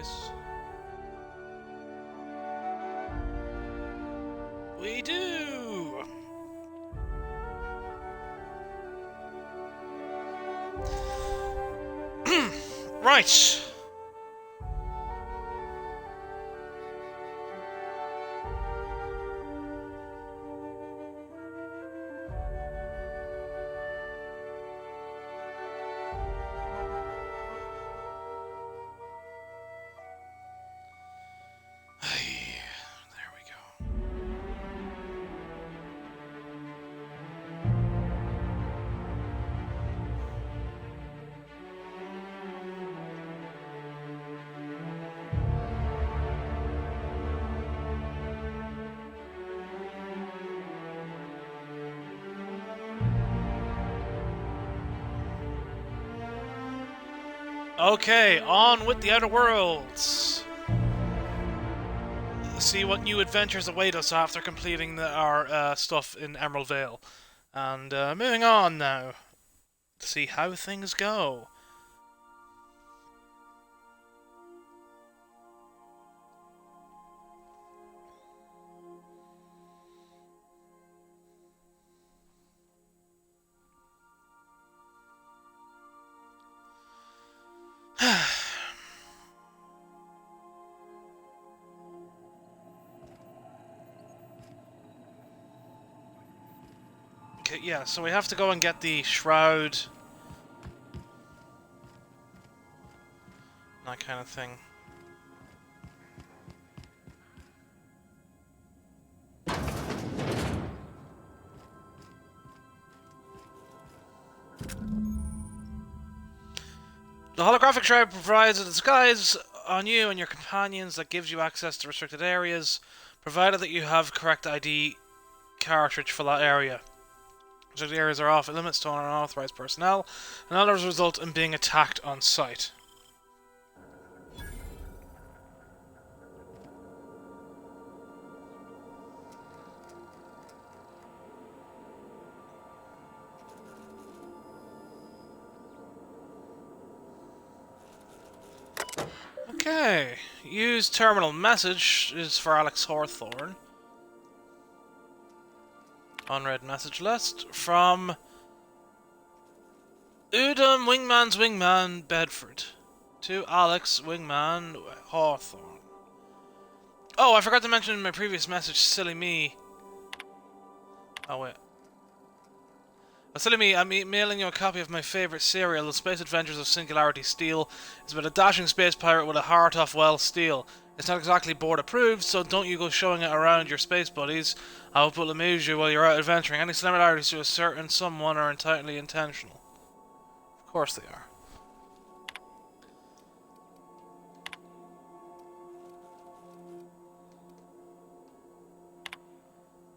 choice. We do! Right! Okay, on with the Outer Worlds! See what new adventures await us after completing our stuff in Emerald Vale. And moving on now, to see how things go. Okay, yeah, so we have to go and get the shroud. That kind of thing. The holographic shroud provides a disguise on you and your companions that gives you access to restricted areas, provided that you have correct ID cartridge for that area. Restricted areas are off limits to unauthorized personnel, and others result in being attacked on sight. Okay, use terminal message is for Alex Hawthorne. Unread message list from Udom Wingman's Wingman Bedford to Alex Wingman Hawthorne. Oh, I forgot to mention in my previous message, silly me. Oh wait. Silly me, I'm mailing you a copy of my favourite serial, The Space Adventures of Singularity Steel. It's about a dashing space pirate with a heart of, well, steel. It's not exactly board approved, so don't you go showing it around your space buddies. I hope it'll amuse you while you're out adventuring. Any similarities to a certain someone are entirely intentional. Of course they are.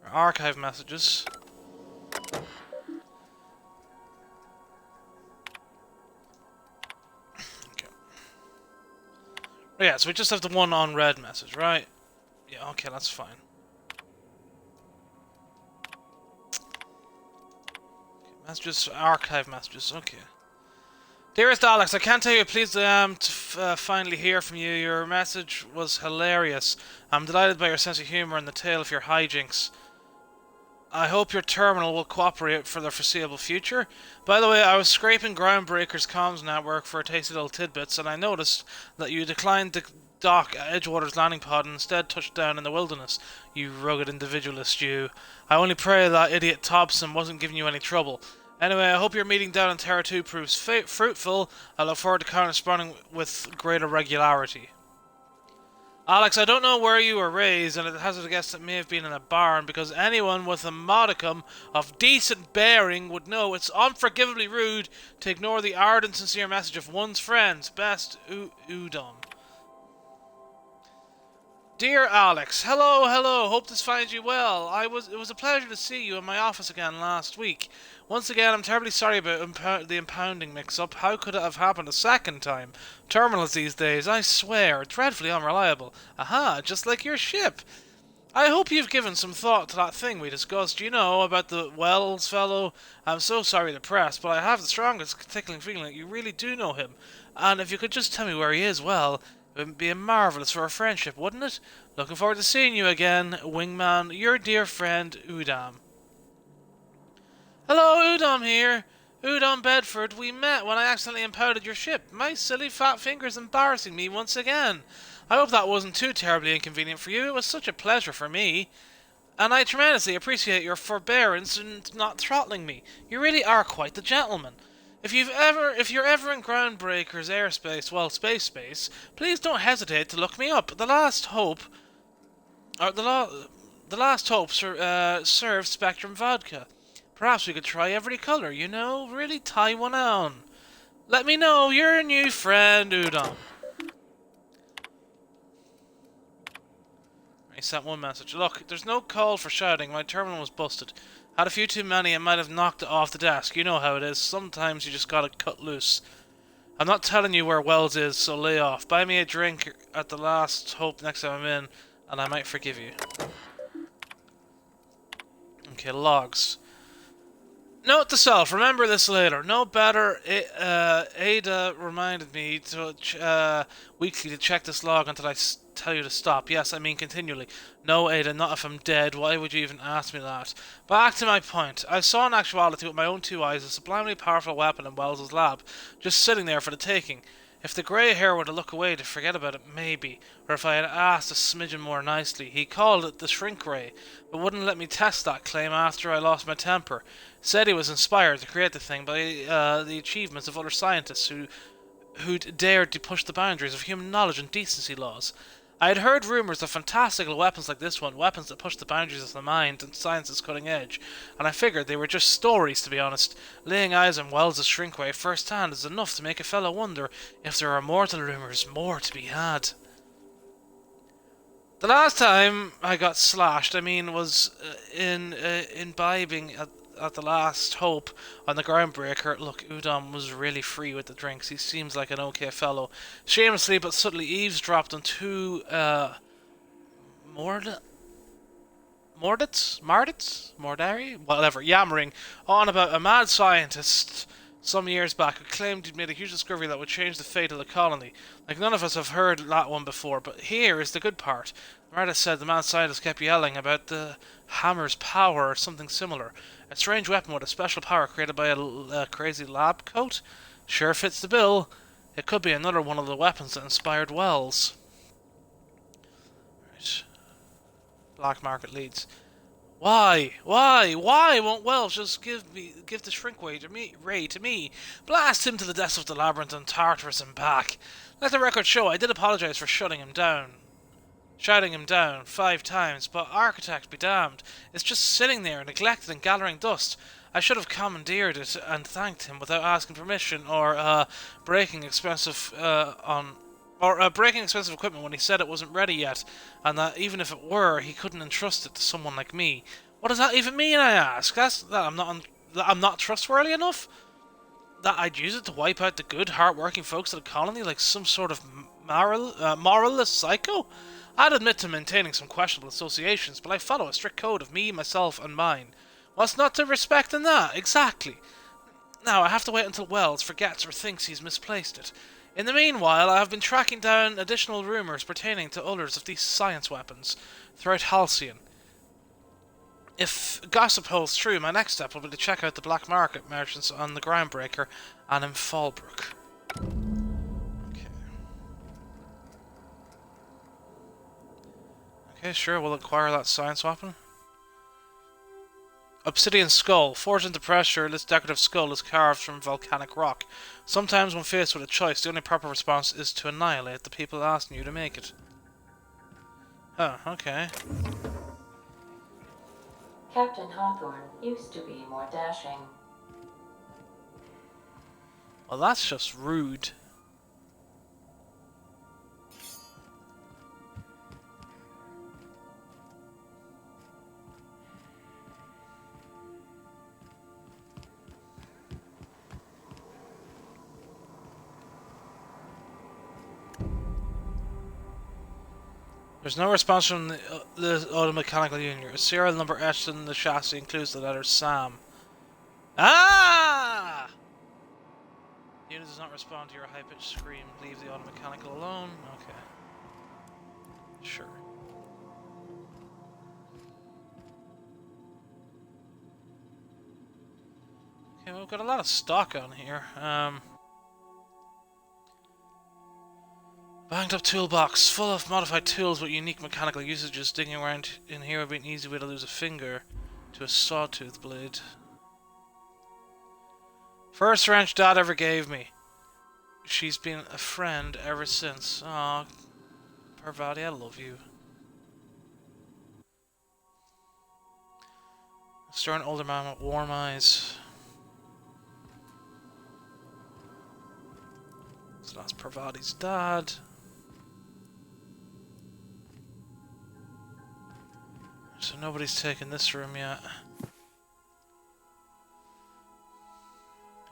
Archive messages. Yeah, so we just have the one unread message, right? Yeah, okay, that's fine. Okay, messages, archive messages, okay. Dearest Alex, I can't tell you how pleased I am to finally hear from you. Your message was hilarious. I'm delighted by your sense of humour and the tale of your hijinks. I hope your terminal will cooperate for the foreseeable future. By the way, I was scraping Groundbreaker's comms network for tasty little tidbits, and I noticed that you declined to dock at Edgewater's landing pod and instead touched down in the wilderness. You rugged individualist, you. I only pray that idiot Thompson wasn't giving you any trouble. Anyway, I hope your meeting down in Terra 2 proves fruitful. I look forward to corresponding with greater regularity. Alex, I don't know where you were raised, and it hazard to guess it may have been in a barn, because anyone with a modicum of decent bearing would know it's unforgivably rude to ignore the ardent, sincere message of one's friends. Best, Udom. Dear Alex, hello, hope this finds you well. It was a pleasure to see you in my office again last week. Once again, I'm terribly sorry about the impounding mix-up. How could it have happened a second time? Terminals these days, I swear, are dreadfully unreliable. Aha, just like your ship. I hope you've given some thought to that thing we discussed, you know, about the Wells fellow. I'm so sorry to press, but I have the strongest tickling feeling that you really do know him. And if you could just tell me where he is, well, It would be marvellous for our friendship, wouldn't it? Looking forward to seeing you again, Wingman. Your dear friend, Udam. Hello, Udam here. Udam Bedford, we met when I accidentally impounded your ship. My silly fat fingers embarrassing me once again. I hope that wasn't too terribly inconvenient for you. It was such a pleasure for me. And I tremendously appreciate your forbearance in not throttling me. You really are quite the gentleman. If you're ever in Groundbreaker's airspace, well, space, please don't hesitate to look me up. The Last Hope serves Spectrum vodka. Perhaps we could try every color, you know, really tie one on. Let me know, your new friend, Udon. He sent one message. Look, there's no call for shouting. My terminal was busted. Had a few too many and might have knocked it off the desk. You know how it is. Sometimes you just gotta cut loose. I'm not telling you where Wells is, so lay off. Buy me a drink at the Last Hope next time I'm in, and I might forgive you. Okay, logs. Note to self, remember this later. No better. Ada reminded me to weekly to check this log until I tell you to stop. Yes, I mean continually. No, Ada, not if I'm dead. Why would you even ask me that? Back to my point. I saw in actuality with my own two eyes a sublimely powerful weapon in Wells's lab, just sitting there for the taking. If the grey hair were to look away to forget about it, maybe. Or if I had asked a smidgen more nicely. He called it the shrink ray, but wouldn't let me test that claim after I lost my temper. Said he was inspired to create the thing by the achievements of other scientists who'd dared to push the boundaries of human knowledge and decency laws. I had heard rumours of fantastical weapons like this one, weapons that push the boundaries of the mind and science's cutting edge, and I figured they were just stories, to be honest. Laying eyes on Wells' shrinkway firsthand is enough to make a fellow wonder if there are more to the rumours, more to be had. The last time I got slashed, was imbibing at the Last Hope on the Groundbreaker. Look, Udom was really free with the drinks. He seems like an okay fellow. Shamelessly but subtly eavesdropped on two Mordari? Whatever, yammering on about a mad scientist some years back who claimed he'd made a huge discovery that would change the fate of the colony. Like, none of us have heard that one before, but here is the good part. Marta said the mad scientist kept yelling about the hammer's power or something similar. A strange weapon with a special power created by a crazy lab coat? Sure fits the bill. It could be another one of the weapons that inspired Wells. Right. Black market leads. Why won't Wells just give the shrink ray to me? Blast him to the depths of the labyrinth and Tartarus and back. Let the record show I did apologize for shutting him down. Shouting him down 5 times, but Architect be damned. It's just sitting there, neglected and gathering dust. I should have commandeered it and thanked him without asking permission or breaking expensive equipment when he said it wasn't ready yet, and that even if it were, he couldn't entrust it to someone like me. What does that even mean, I ask? That I'm not trustworthy enough? That I'd use it to wipe out the good, hard-working folks of the colony like some sort of moralist psycho? I'd admit to maintaining some questionable associations, but I follow a strict code of me, myself, and mine. What's not to respect in that? Exactly. Now, I have to wait until Wells forgets or thinks he's misplaced it. In the meanwhile, I have been tracking down additional rumours pertaining to others of these science weapons throughout Halcyon. If gossip holds true, my next step will be to check out the black market merchants on the Groundbreaker and in Fallbrook. Okay, sure, we'll acquire that science weapon. Obsidian skull. Forged into pressure, this decorative skull is carved from volcanic rock. Sometimes when faced with a choice, the only proper response is to annihilate the people asking you to make it. Oh, okay. Captain Hawthorne used to be more dashing. Well, that's just rude. There's no response from the automechanical unit. A serial number etched in the chassis includes the letter SAM. Ah! The unit does not respond to your high-pitched scream. Leave the automechanical alone. Okay. Sure. Okay, well, we've got a lot of stock on here. Banged up toolbox, full of modified tools with unique mechanical usages. Digging around in here would be an easy way to lose a finger to a sawtooth blade. First wrench Dad ever gave me. She's been a friend ever since. Aw, Parvati, I love you. A stern older man with warm eyes. So that's Parvati's dad. So nobody's taken this room yet.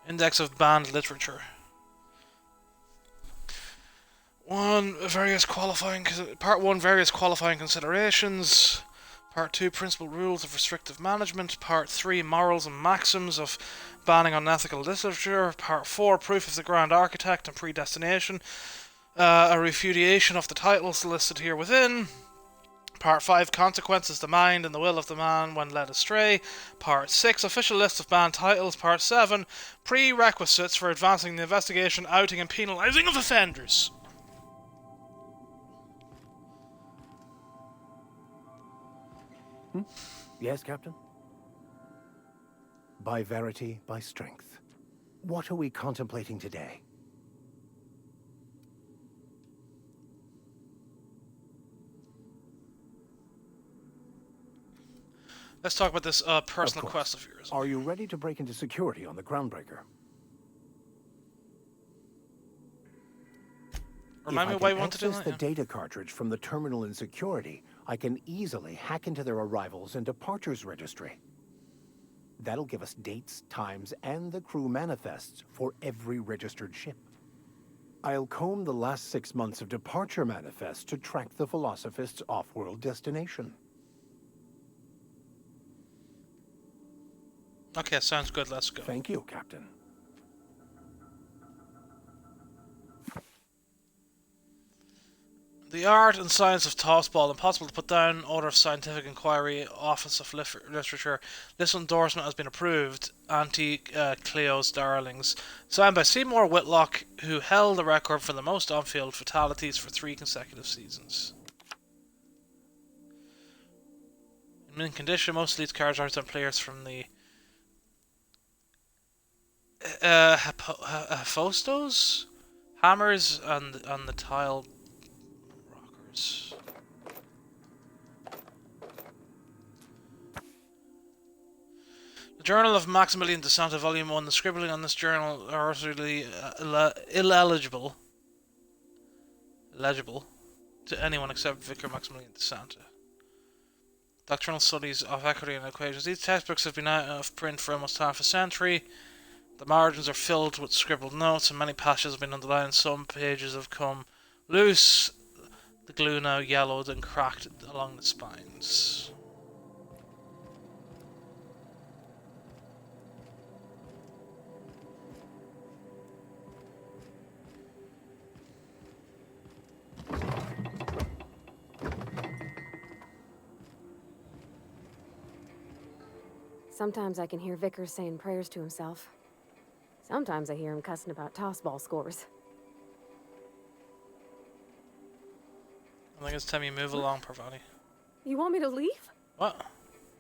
Index of banned literature. Part 1, various qualifying considerations. Part 2, principal rules of restrictive management. Part 3, morals and maxims of banning unethical literature. Part 4, proof of the Grand Architect and predestination. A refutation of the titles listed here within. Part 5, consequences, the mind and the will of the man when led astray. Part 6, official list of banned titles. Part 7, prerequisites for advancing the investigation, outing and penalising of offenders. Yes, Captain? By verity, by strength. What are we contemplating today? Let's talk about this personal quest of yours. Are you ready to break into security on the Groundbreaker? Remind me why you want to do that? If I can access the data cartridge from the terminal in security, I can easily hack into their arrivals and departures registry. That'll give us dates, times, and the crew manifests for every registered ship. I'll comb the last 6 months of departure manifests to track the Philosophist's off-world destination. Okay, sounds good. Let's go. Thank you, Captain. The art and science of tossball. Impossible to put down. Order of Scientific Inquiry. Office of Literature. This endorsement has been approved. Cleo's Darlings. Signed by Seymour Whitlock, who held the record for the most on-field fatalities for 3 consecutive seasons. In mint condition, most of these cards represent players from the Hephaestos, Hammers, and the Tile Rockers. The Journal of Maximilian de Santa, Volume 1. The scribbling on this journal are utterly illegible to anyone except Vicar Maximilian de Santa. Doctrinal Studies of Equity and Equations. These textbooks have been out of print for almost half a century. The margins are filled with scribbled notes, and many passages have been underlined. Some pages have come loose. The glue now yellowed and cracked along the spines. Sometimes I can hear Vickers saying prayers to himself. Sometimes I hear him cussing about tossball scores. I think it's time you move along, Parvati. You want me to leave? What?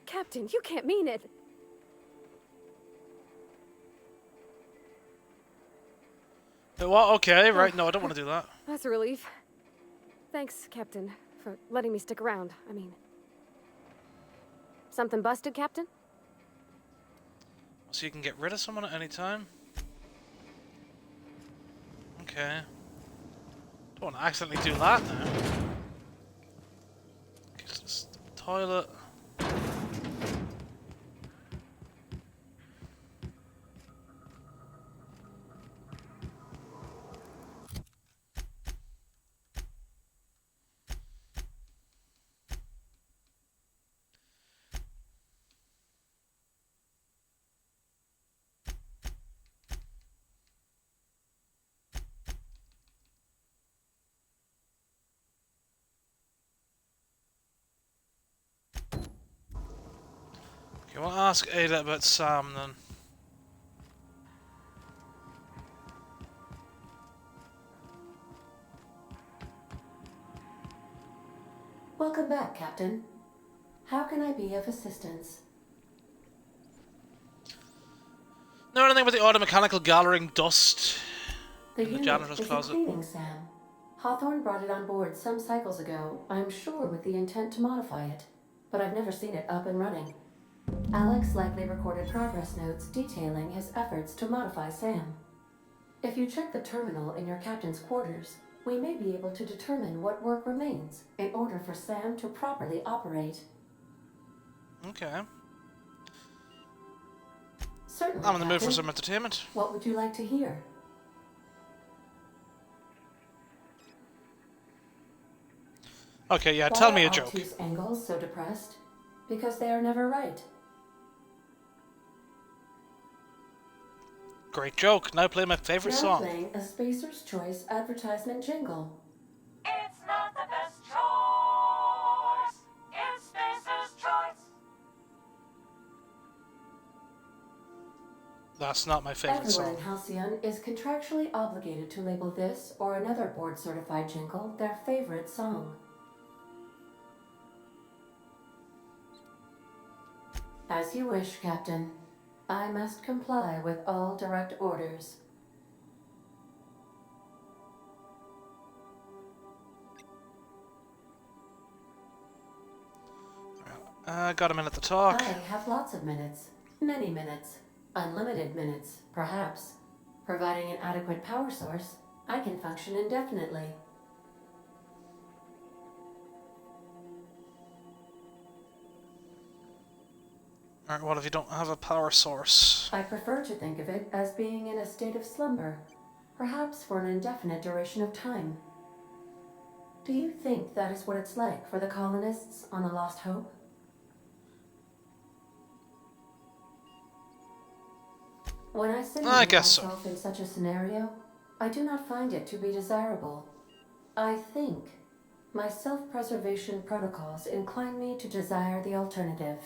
Captain, you can't mean it. What? Okay, right. No, I don't want to do that. That's a relief. Thanks, Captain, for letting me stick around. I mean... Something busted, Captain? So you can get rid of someone at any time? Okay. Don't want to accidentally do that now. Okay, so this toilet. You want to ask Ada about Sam then? Welcome back, Captain. How can I be of assistance? Know anything about the automechanical gathering dust The in the unit janitor's is in closet? cleaning, Sam. Hawthorne brought it on board some cycles ago, I'm sure with the intent to modify it. But I've never seen it up and running. Alex likely recorded progress notes detailing his efforts to modify Sam. If you check the terminal in your captain's quarters, we may be able to determine what work remains in order for Sam to properly operate. Okay. Certainly, I'm in the mood for Captain. some entertainment. What would you like to hear? Okay, yeah, Why tell me a are joke. obtuse angles so depressed? Because they are never right. Great joke. Now play my favorite Now song. playing a Spacer's Choice advertisement jingle. It's not the best choice. It's Spacer's choice. That's not my favorite Everyone song. in Halcyon is contractually obligated to label this or another board-certified jingle their favorite song. As you wish, Captain. I must comply with all direct orders. Got a minute to talk. I have lots of minutes. Many minutes. Unlimited minutes, perhaps. Providing an adequate power source, I can function indefinitely. Alright, what if you don't have a power source? I prefer to think of it as being in a state of slumber, perhaps for an indefinite duration of time. Do you think that is what it's like for the colonists on the Lost Hope? When I simulate guess so. myself in such a scenario, I do not find it to be desirable. I think my self-preservation protocols incline me to desire the alternative.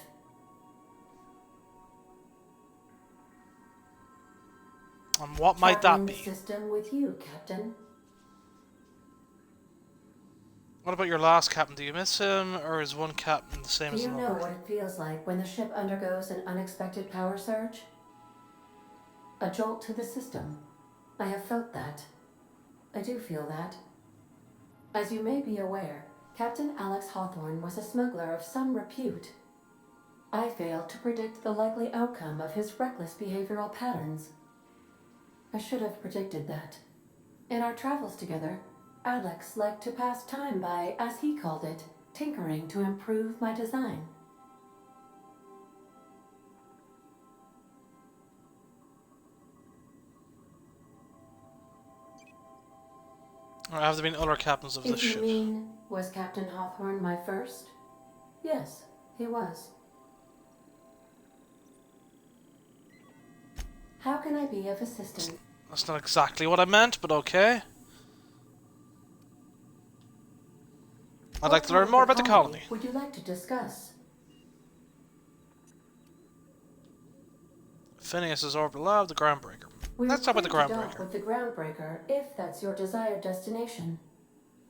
And what might that Traveling be? the system with you, Captain. What about your last captain? Do you miss him, or is one captain the same Do as you know another? what it feels like when the ship undergoes an unexpected power surge? A jolt to the system. I have felt that. I do feel that. As you may be aware, Captain Alex Hawthorne was a smuggler of some repute. I failed to predict the likely outcome of his reckless behavioral patterns. I should have predicted that. In our travels together, Alex liked to pass time by, as he called it, tinkering to improve my design. Or have there been other captains of this If you ship? mean, was Captain Hawthorne my first? Yes, he was. How can I be of assistance? That's not exactly what I meant, but okay. I'd like to learn more about the colony. Would you like to discuss? Phineas's orbital lab, the Groundbreaker. We Let's talk about the plan to dock Groundbreaker. with the Groundbreaker, if that's your desired destination.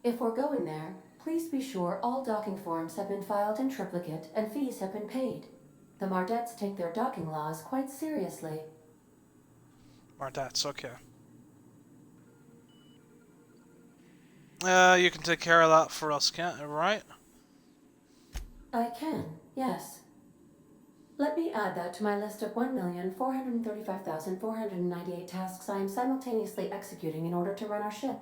If we're going there, please be sure all docking forms have been filed in triplicate and fees have been paid. The Mardettes take their docking laws quite seriously. Mardettes, okay. You can take care of that for us, can't you, right? I can, yes. Let me add that to my list of 1,435,498 tasks I am simultaneously executing in order to run our ship.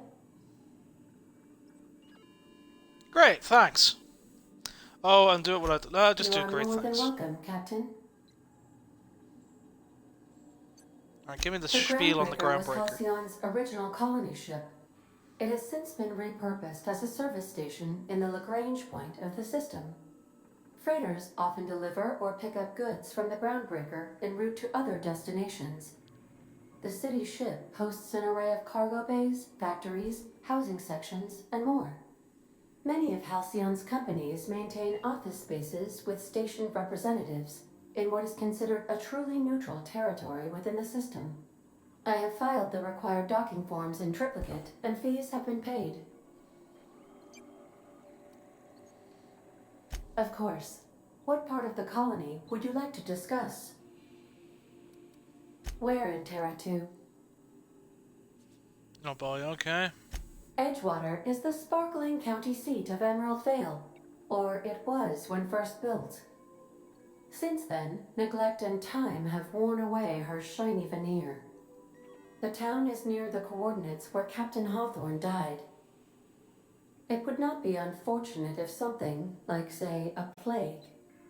Great, thanks. Oh, and do it without... just You do are great more than thanks. welcome, Captain. Alright, give me the The spiel on the Groundbreaker was Groundbreaker. Halcyon's original colony ship. It has since been repurposed as a service station in the Lagrange point of the system. Freighters often deliver or pick up goods from the Groundbreaker en route to other destinations. The city ship hosts an array of cargo bays, factories, housing sections, and more. Many of Halcyon's companies maintain office spaces with station representatives, in what is considered a truly neutral territory within the system. I have filed the required docking forms in triplicate, and fees have been paid. Of course. What part of the colony would you like to discuss? Where in Terra 2? Oh boy, okay. Edgewater is the sparkling county seat of Emerald Vale, or it was when first built. Since then, neglect and time have worn away her shiny veneer. The town is near the coordinates where Captain Hawthorne died. It would not be unfortunate if something, like say a plague,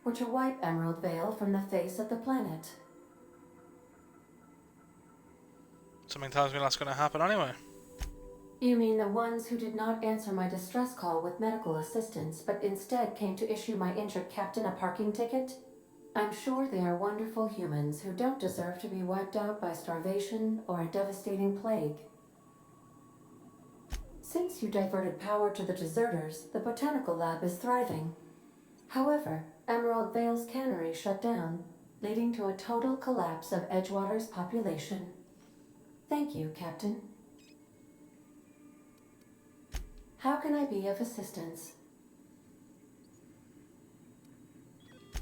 were to wipe Emerald Vale from the face of the planet. Something tells me that's going to happen anyway. You mean the ones who did not answer my distress call with medical assistance, but instead came to issue my injured captain a parking ticket? I'm sure they are wonderful humans who don't deserve to be wiped out by starvation or a devastating plague. Since you diverted power to the deserters, the botanical lab is thriving. However, Emerald Vale's cannery shut down, leading to a total collapse of Edgewater's population. Thank you, Captain. How can I be of assistance?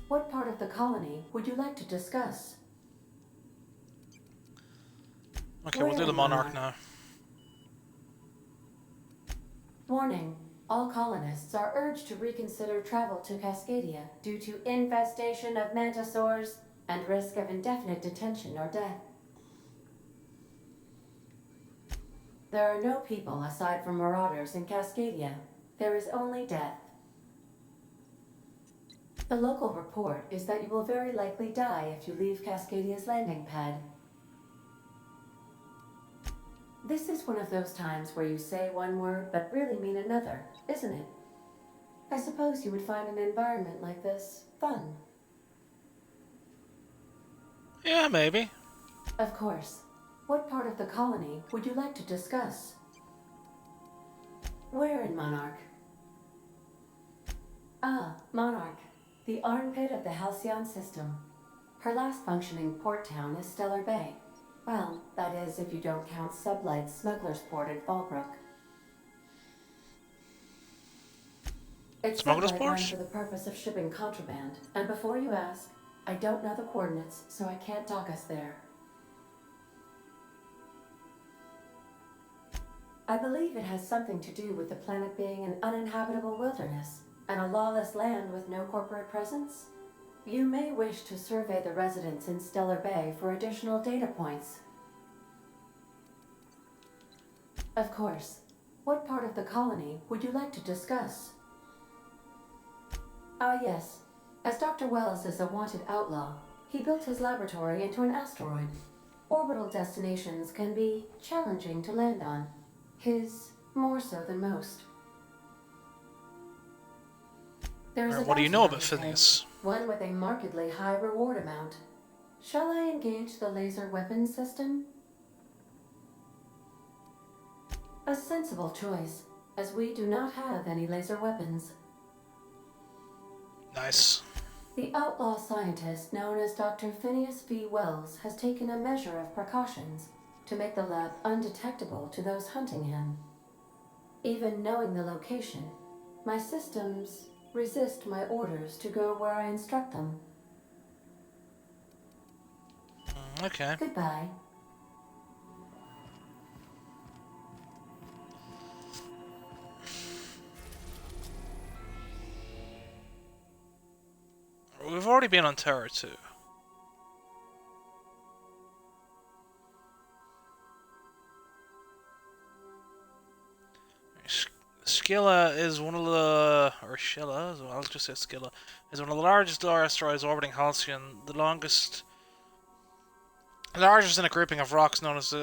What part of the colony would you like to discuss? Okay, we'll do the Monarch now. Warning. All colonists are urged to reconsider travel to Cascadia due to infestation of mantisaurs and risk of indefinite detention or death. There are no people aside from marauders in Cascadia. There is only death. The local report is that you will very likely die if you leave Cascadia's landing pad. This is one of those times where you say one word but really mean another, isn't it? I suppose you would find an environment like this fun. Yeah, maybe. Of course. What part of the colony would you like to discuss? Where in Monarch? Ah, Monarch. The armpit of the Halcyon system. Her last functioning port town is Stellar Bay. Well, that is if you don't count Sublight's Smuggler's Port at Fallbrook. It's Smuggler's Sublight Port? run for the purpose of shipping contraband, and before you ask, I don't know the coordinates, so I can't dock us there. I believe it has something to do with the planet being an uninhabitable wilderness, and a lawless land with no corporate presence. You may wish to survey the residents in Stellar Bay for additional data points. Of course. What part of the colony would you like to discuss? Ah, yes. As Dr. Wells is a wanted outlaw, he built his laboratory into an asteroid. Orbital destinations can be challenging to land on. His more so than most. There's What do you know about Phineas? One with a markedly high reward amount. Shall I engage the laser weapon system? A sensible choice, as we do not have any laser weapons. Nice. The outlaw scientist known as Dr. Phineas V. Wells has taken a measure of precautions to make the lab undetectable to those hunting him. Even knowing the location, my systems resist my orders to go where I instruct them. Okay. Goodbye. We've already been on Terra 2. Skilla is one of the, or Shilla, I'll just say Skilla, is one of the largest asteroids orbiting Halcyon, the largest in a grouping of rocks known as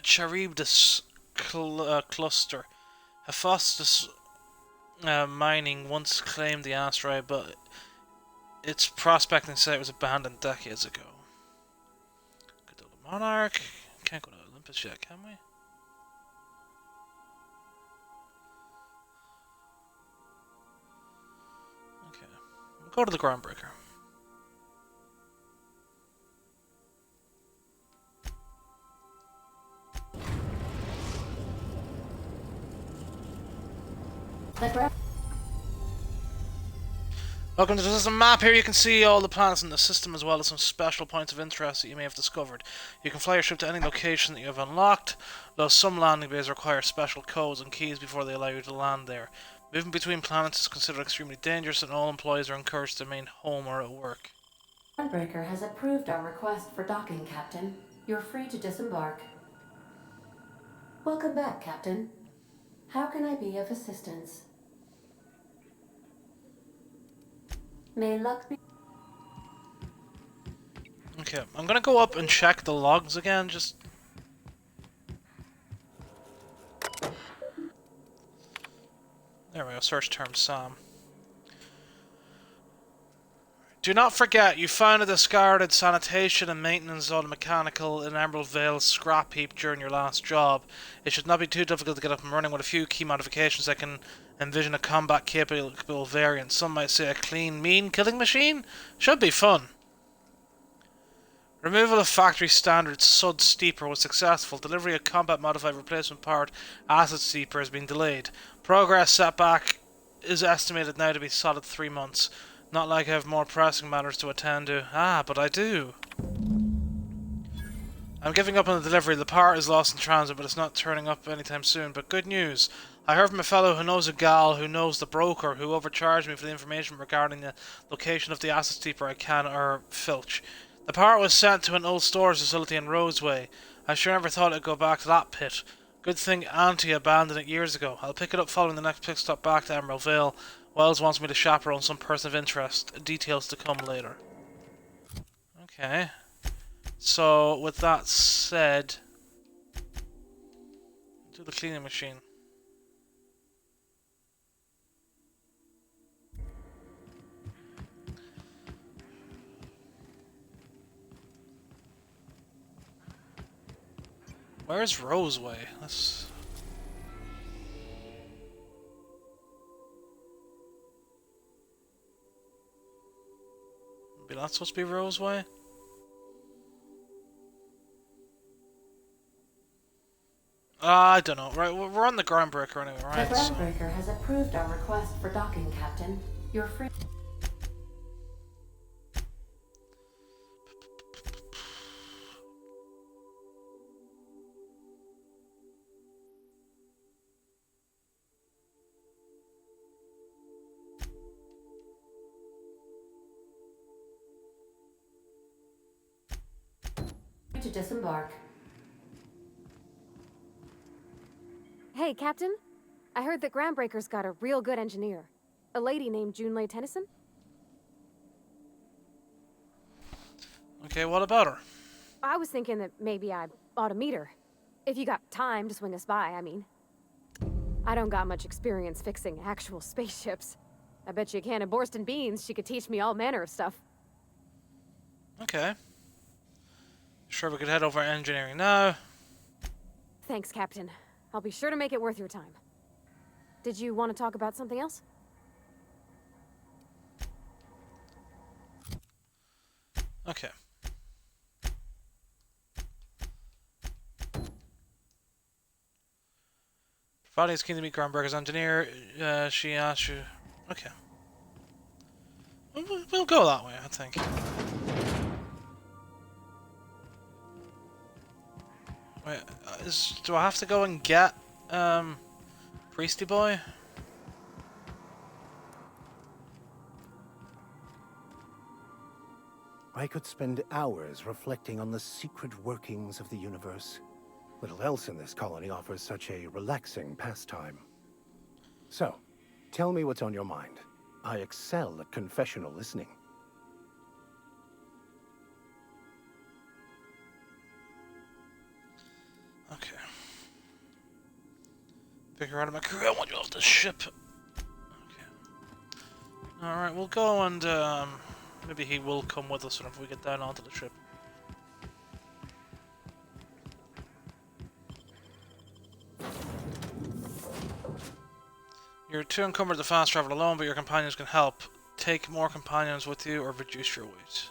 Charybdis cluster. Hephaestus mining once claimed the asteroid, but its prospecting site was abandoned decades ago. Go to the Monarch. Can't go to Olympus yet, can we? Go to the Groundbreaker. Welcome to the system map. Here you can see all the planets in the system as well as some special points of interest that you may have discovered. You can fly your ship to any location that you have unlocked, though some landing bays require special codes and keys before they allow you to land there. Moving between planets is considered extremely dangerous and all employees are encouraged to remain home or at work. Groundbreaker has approved our request for docking, Captain. You're free to disembark. Welcome back, Captain. How can I be of assistance? May luck be... Okay, I'm gonna go up and check the logs again, just... There we go, search term Sam. Do not forget, you found a discarded sanitation and maintenance automechanical in Emerald Vale's scrap heap during your last job. It should not be too difficult to get up and running with a few key modifications that can envision a combat-capable variant. Some might say a clean, mean killing machine? Should be fun. Removal of factory standard Sud Steeper was successful. Delivery of combat-modified replacement part Acid Steeper has been delayed. Progress setback is estimated now to be solid 3 months. Not like I have more pressing matters to attend to. Ah, but I do. I'm giving up on the delivery. The part is lost in transit, but it's not turning up anytime soon. But good news. I heard from a fellow who knows a gal who knows the broker who overcharged me for the information regarding the location of the Acid Steeper I can or filch. The part was sent to an old storage facility in Roseway. I sure never thought it'd go back to that pit. Good thing Auntie abandoned it years ago. I'll pick it up following the next pit stop back to Emerald Vale. Wells wants me to chaperone some person of interest. Details to come later. Okay. So, with that said... do the cleaning machine. Where's Roseway? Let's... maybe that's supposed to be Roseway? I don't know. Right, we're on the Groundbreaker anyway, right? The Groundbreaker has approved our request for docking, Captain. You're free... to disembark. Hey, Captain. I heard that Groundbreaker's got a real good engineer. A lady named Junlei Tennyson? Okay, what about her? I was thinking that maybe I ought to meet her. If you got time to swing us by, I mean. I don't got much experience fixing actual spaceships. I bet you a can of Borston beans she could teach me all manner of stuff. Okay. Sure, we could head over to engineering now. Thanks, Captain. I'll be sure to make it worth your time. Did you want to talk about something else? Okay. Friday is keen to meet Groundbreaker's engineer. She asked you... okay. We'll go that way, I think. Wait, do I have to go and get, Priesty Boy? I could spend hours reflecting on the secret workings of the universe. Little else in this colony offers such a relaxing pastime. So, tell me what's on your mind. I excel at confessional listening. Okay. Figure out my career. I want you off the ship. Okay. Alright, we'll go and, maybe he will come with us whenever we get down onto the ship. You're too encumbered to fast travel alone, but your companions can help. take more companions with you or reduce your weight.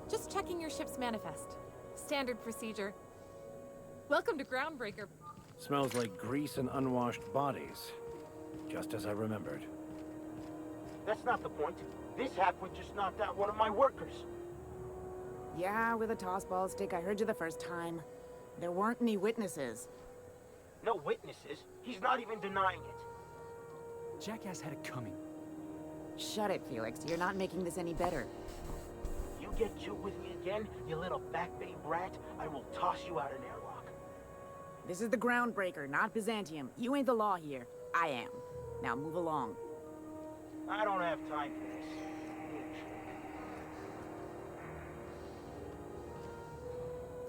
Just checking your ship's manifest. Standard procedure. Welcome to Groundbreaker. Smells like grease and unwashed bodies. Just as I remembered. That's not the point. This halfwit just knocked out one of my workers. Yeah, with a tossball stick. I heard you the first time. There weren't any witnesses. No witnesses. He's not even denying it. Jackass had it coming. Shut it, Felix. You're not making this any better. You get chewed with me again, you little back bay brat, I will toss you out an airlock. This is the Groundbreaker, not Byzantium. You ain't the law here. I am. Now move along. I don't have time for this.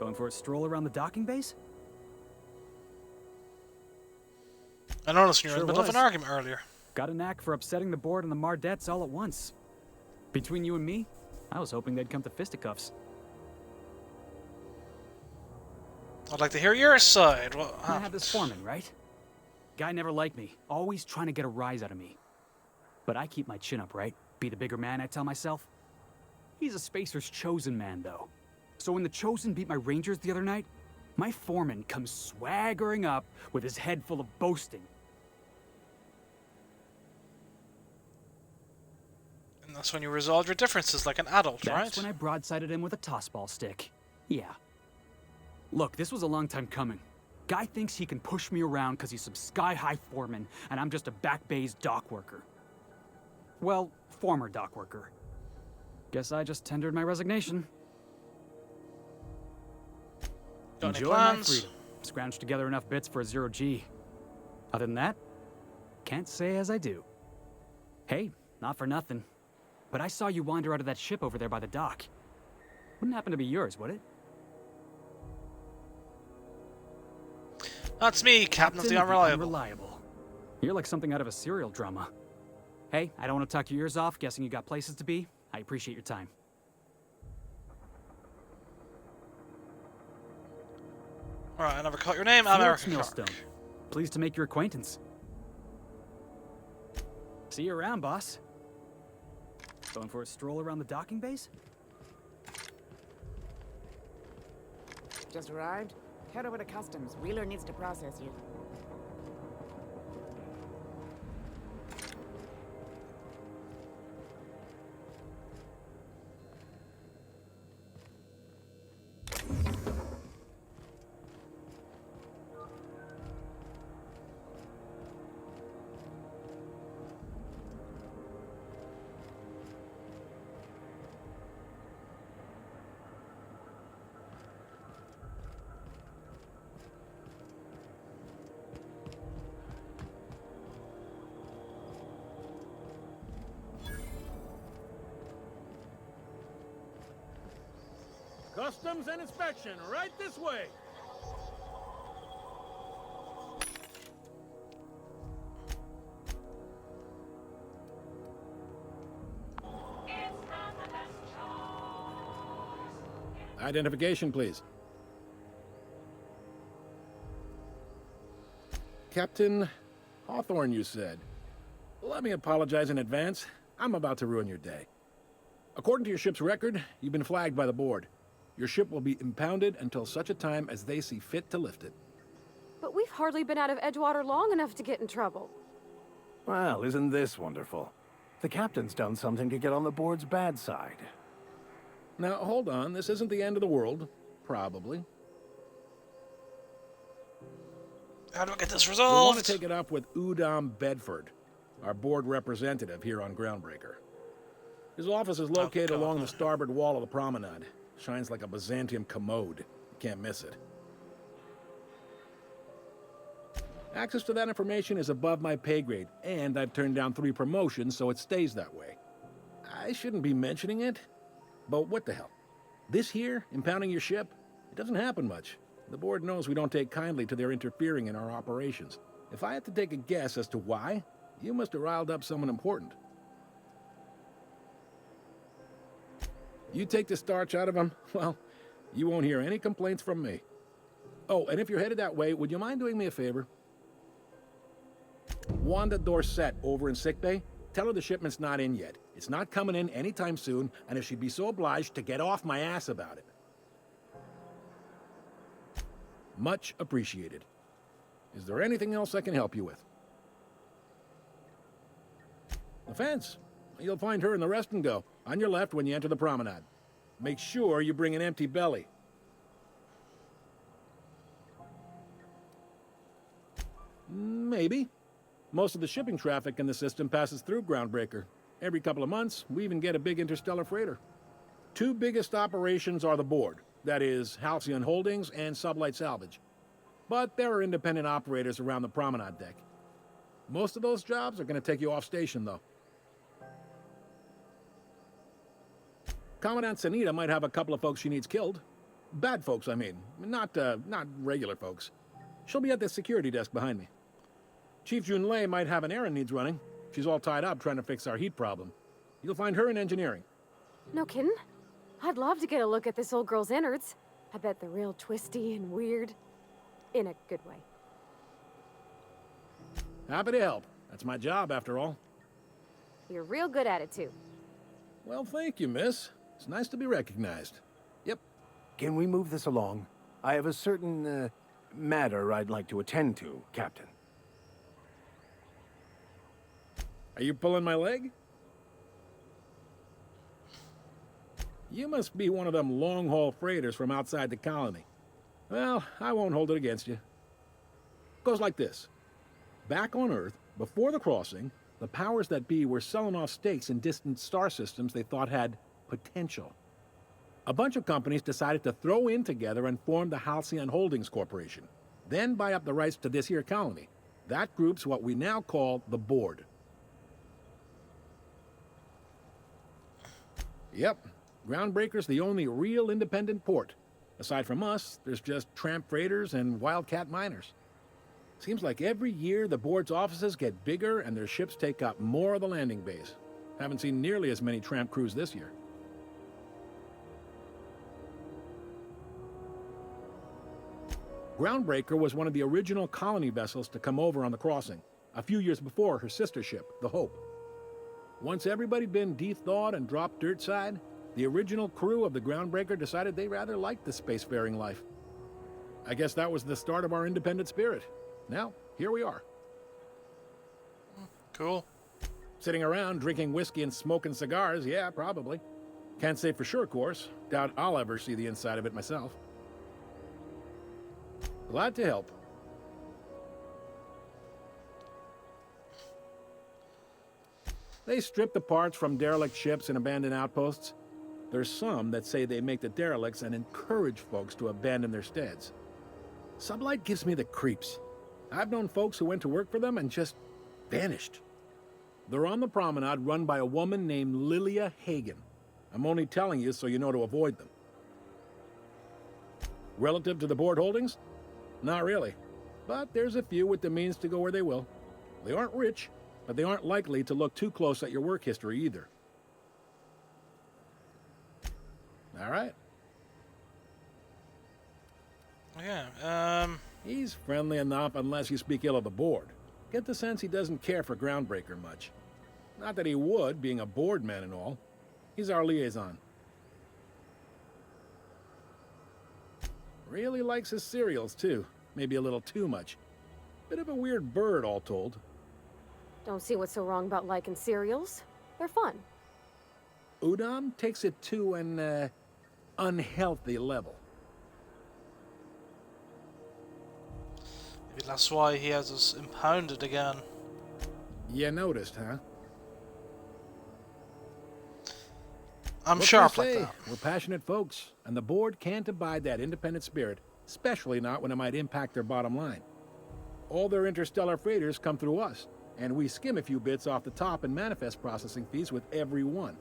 Going for a stroll around the docking base? I noticed you were in Sure the middle of was. an argument earlier. Got a knack for upsetting the board and the Mardettes all at once. Between you and me, I was hoping they'd come to fisticuffs. I'd like to hear your side. What I have happened? this foreman, right? Guy never liked me, always trying to get a rise out of me. But I keep my chin up, right? Be the bigger man, I tell myself. He's a Spacer's chosen man, though. So when the Chosen beat my Rangers the other night, my foreman comes swaggering up with his head full of boasting. And that's when you resolve your differences like an adult, That's right? when I broadsided him with a tossball stick. Yeah. Look, this was a long time coming. Guy thinks he can push me around because he's some sky-high foreman, and I'm just a back bay's dock worker. Well, former dock worker. Guess I just tendered my resignation. Got any Enjoy my plans? freedom. Scrounged together enough bits for a 0G. Other than that, can't say as I do. Hey, not for nothing, but I saw you wander out of that ship over there by the dock. Wouldn't happen to be yours, would it? That's me, Captain of the Unreliable. Unreliable. You're like something out of a serial drama. Hey, I don't want to talk your ears off, guessing you got places to be. I appreciate your time. Alright, I never caught your name. I'm Felix Eric Millstone. Clark. Pleased to make your acquaintance. See you around, boss. Going for a stroll around the docking base? Just arrived? Head over to customs. Wheeler needs to process you. Customs and inspection, right this way. It's not the best chores. Identification, please. Captain Hawthorne, you said. Let me apologize in advance. I'm about to ruin your day. According to your ship's record, you've been flagged by the board. Your ship will be impounded until such a time as they see fit to lift it. But we've hardly been out of Edgewater long enough to get in trouble. Well, isn't this wonderful? The captain's done something to get on the board's bad side. Now, hold on. This isn't the end of the world. Probably. How do I get this We want resolved? to take it up with Udom Bedford. our board representative here on Groundbreaker. His office is located along the starboard wall of the promenade. Shines like a Byzantium commode. You can't miss it. Access to that information is above my pay grade, and I've turned down 3 promotions, so it stays that way. I shouldn't be mentioning it, but what the hell? This here, impounding your ship, it doesn't happen much. The board knows we don't take kindly to their interfering in our operations. If I had to take a guess as to why, you must have riled up someone important. You take the starch out of them, well, you won't hear any complaints from me. Oh, and if you're headed that way, would you mind doing me a favor? Wanda Dorset over in sickbay, tell her the shipment's not in yet. It's not coming in anytime soon, and if she'd be so obliged to get off my ass about it. Much appreciated. Is there anything else I can help you with? The fence. You'll find her in the rest and go, on your left when you enter the promenade. Make sure you bring an empty belly. Maybe. Most of the shipping traffic in the system passes through Groundbreaker. Every couple of months, we even get a big interstellar freighter. 2 biggest operations are the board. That is, Halcyon Holdings and Sublight Salvage. But there are independent operators around the promenade deck. Most of those jobs are going to take you off station, though. Commandant Sanita might have a couple of folks she needs killed. Bad folks, I mean. Not regular folks. She'll be at the security desk behind me. Chief Junlei might have an errand needs running. She's all tied up trying to fix our heat problem. You'll find her in engineering. No kidding? I'd love to get a look at this old girl's innards. I bet they're real twisty and weird. In a good way. Happy to help. That's my job, after all. You're real good at it, too. Well, thank you, miss. It's nice to be recognized. Yep. Can we move this along? I have a certain, matter I'd like to attend to, Captain. Are you pulling my leg? You must be one of them long-haul freighters from outside the colony. Well, I won't hold it against you. Goes like this. Back on Earth, before the crossing, the powers that be were selling off stakes in distant star systems they thought had potential. A bunch of companies decided to throw in together and form the Halcyon Holdings Corporation, then buy up the rights to this here colony. That group's what we now call the Board. Yep, Groundbreaker's the only real independent port. Aside from us, there's just tramp freighters and wildcat miners. Seems like every year the board's offices get bigger and their ships take up more of the landing base. Haven't seen nearly as many tramp crews this year. Groundbreaker was one of the original colony vessels to come over on the crossing, a few years before her sister ship, the Hope. Once everybody'd been de-thawed and dropped dirt side, the original crew of the Groundbreaker decided they rather liked the spacefaring life. I guess that was the start of our independent spirit. Now, here we are. Cool. Sitting around drinking whiskey and smoking cigars, yeah, probably. Can't say for sure, of course. Doubt I'll ever see the inside of it myself. Glad to help. They strip the parts from derelict ships and abandoned outposts. There's some that say they make the derelicts and encourage folks to abandon their steads. Sublight gives me the creeps. I've known folks who went to work for them and just vanished. They're on the promenade run by a woman named Lilia Hagen. I'm only telling you so you know to avoid them. Relative to the board holdings? Not really. But there's a few with the means to go where they will. They aren't rich, but they aren't likely to look too close at your work history either. All right. Yeah, He's friendly enough unless you speak ill of the board. Get the sense he doesn't care for Groundbreaker much. Not that he would, being a board man and all. He's our liaison. Really likes his cereals, too. Maybe a little too much. Bit of a weird bird, all told. Don't see what's so wrong about liking cereals. They're fun. Udon takes it to an, unhealthy level. maybe that's why he has us impounded again. You noticed, huh? I'm What sharp can I like say? that. We're passionate folks, and the board can't abide that independent spirit, especially not when it might impact their bottom line. All their interstellar freighters come through us, and we skim a few bits off the top in manifest processing fees with every one.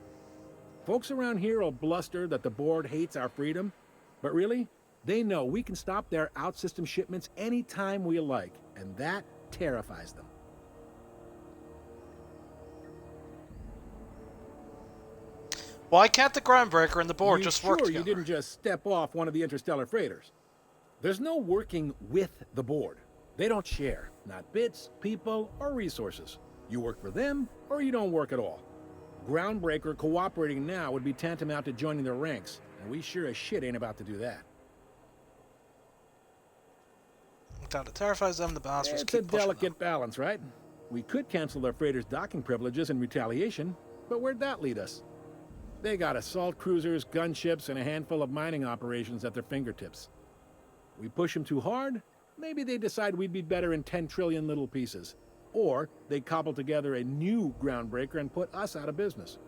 Folks around here will bluster that the board hates our freedom, but really, they know we can stop their out-system shipments anytime we like, and that terrifies them. Why can't the Groundbreaker and the board just work Sure, together? you didn't just step off one of the interstellar freighters. There's no working with the board. They don't share, not bits, people, or resources. You work for them, or you don't work at all. Groundbreaker cooperating now would be tantamount to joining their ranks, and we sure as shit ain't about to do that. That it terrifies them, the bastards It's a keep pushing delicate balance, right? We could cancel their freighters' docking privileges in retaliation, but where'd that lead us? They got assault cruisers, gunships, and a handful of mining operations at their fingertips. We push them too hard, maybe they decide we'd be better in 10 trillion little pieces. Or they cobble together a new Groundbreaker and put us out of business.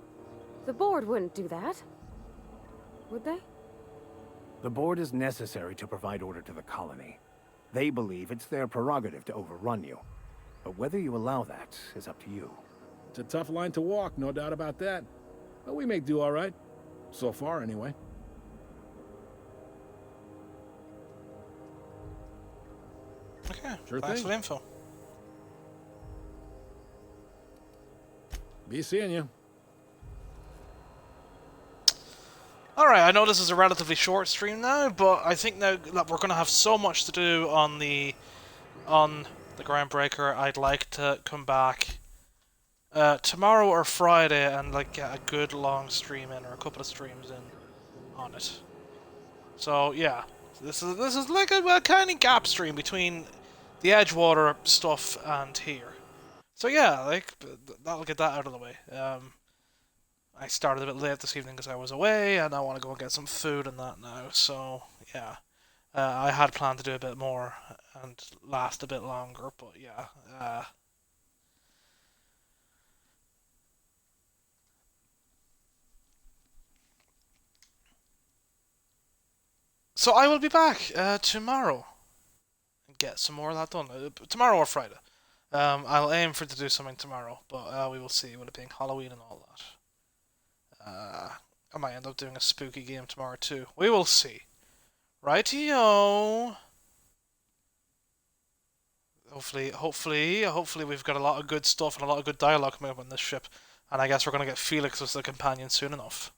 The board wouldn't do that. Would they? The board is necessary to provide order to the colony. They believe it's their prerogative to overrun you. But whether you allow that is up to you. It's a tough line to walk, no doubt about that. But we make do all right. So far, anyway. Okay, Sure thanks thing. for the info. Be seeing you. Alright, I know this is a relatively short stream now, but I think now that we're going to have so much to do on the Groundbreaker, I'd like to come back tomorrow or Friday and like get a good long stream in, or a couple of streams in on it. So yeah, this is like a kind of gap stream between the Edgewater stuff and here. So yeah, like that'll get that out of the way. I started a bit late this evening because I was away, and I want to go and get some food and that now. So yeah, I had planned to do a bit more and last a bit longer, but yeah. So I will be back tomorrow and get some more of that done. Tomorrow or Friday. I'll aim for to do something tomorrow, but we will see, with it being Halloween and all that. I might end up doing a spooky game tomorrow too. We will see. Rightio. Hopefully we've got a lot of good stuff and a lot of good dialogue coming up on this ship. And I guess we're going to get Felix as the companion soon enough.